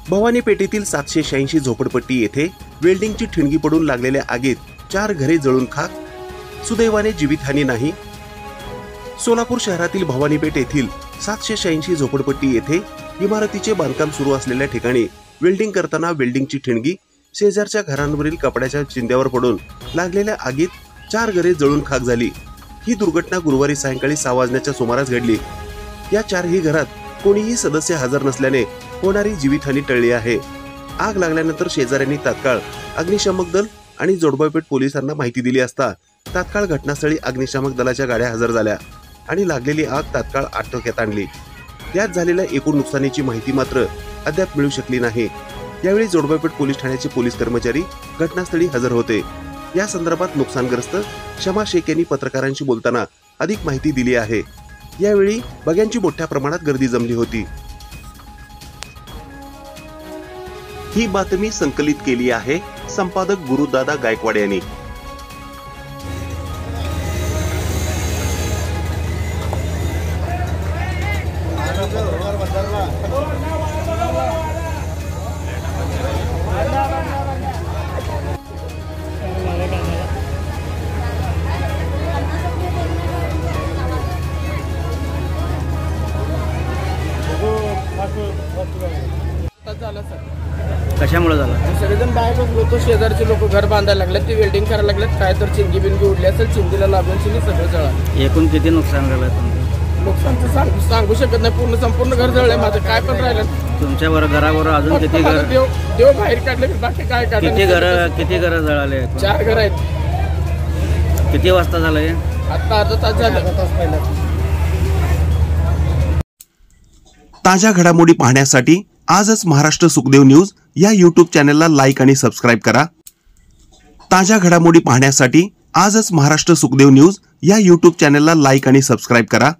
भवानी पेठेतील 786 झोपडपट्टी येथे वेल्डिंगची ठिणगी पडून लागलेल्या आगीत 4 घरे जळून खाक, सुदैवाने जीवितहानी नाही। सोलापूर शहरातील भवानी पेठ येथील 786 झोपडपट्टी येथे इमारतीचे बांधकाम सुरू असलेल्या ठिकाणी वेल्डिंग करताना वेल्डिंगची ठिणगी शेजारच्या घरांवरील कपड्याच्या चिंध्यावर पडून लागलेल्या आगीत 4 घरे जळून खाक झाली। ही दुर्घटना गुरुवारी सायंकाळी 6 वाजण्याच्या सुमारास घडली। या 4ही घरात कोणीही सदस्य हजर नसल्याने होणारी जीवितहानी टळली आहे। आग लागल्यानंतर शेजाऱ्यांनी तात्काळ अग्निशमक दल आणि जोडबापेठ पोलिसांना माहिती दिली असता तात्काळ घटनास्थळी अग्निशमक दलाच्या गाड्या हजर झाल्या आणि लागलेली आग तात्काळ आटोक्यात आणली। यात झालेल्या एकूण नुकसानीची माहिती मात्र अद्याप मिळू शकली नाही। यावेळी जोडबापेठ पोलीस ठाण्याचे पोलीस कर्मचारी घटनास्थळी हजर होते। या संदर्भात नुकसानग्रस्त शमा शेख यांनी पत्रकारांशी बोलताना अधिक माहिती दिली आहे। यावेळी बघ्यांची मोठ्या प्रमाणात गर्दी जमली होती। ही बातमी संकलित केली आहे संपादक गुरुदादा गायकवाड यांनी। कशामुळे झाला? सगळेजण बाहेर होतो, शेजारचे लोक घर बांधायला लागले, ते वेल्डिंग करायला लागलेत। काय तर चिंगी बिंगी उडली असेल, चिंगीला लागून सगळं जळालं। एकूण किती नुकसान झालं तुमचं? नुकसान सांगू शकत नाही, संपूर्ण घर जळलंय माझं। काय पण राहिलं तुमच्यावर घरावर अजून किती घर? देव बाहेर काढले, बाकी काय काढलं? किती घर जळाले? 4 घर आहेत। किती वाजता झालं हे? आता अर्धा तास झाला। ताज्या घडामोडी पाहण्यासाठी आजच महाराष्ट्र सुखदेव न्यूज या YouTube चॅनलला लाईक आणि सबस्क्राईब करा। ताज्या घडामोडी पाहण्यासाठी आजच महाराष्ट्र सुखदेव न्यूज या YouTube चॅनलला लाईक आणि सबस्क्राईब करा।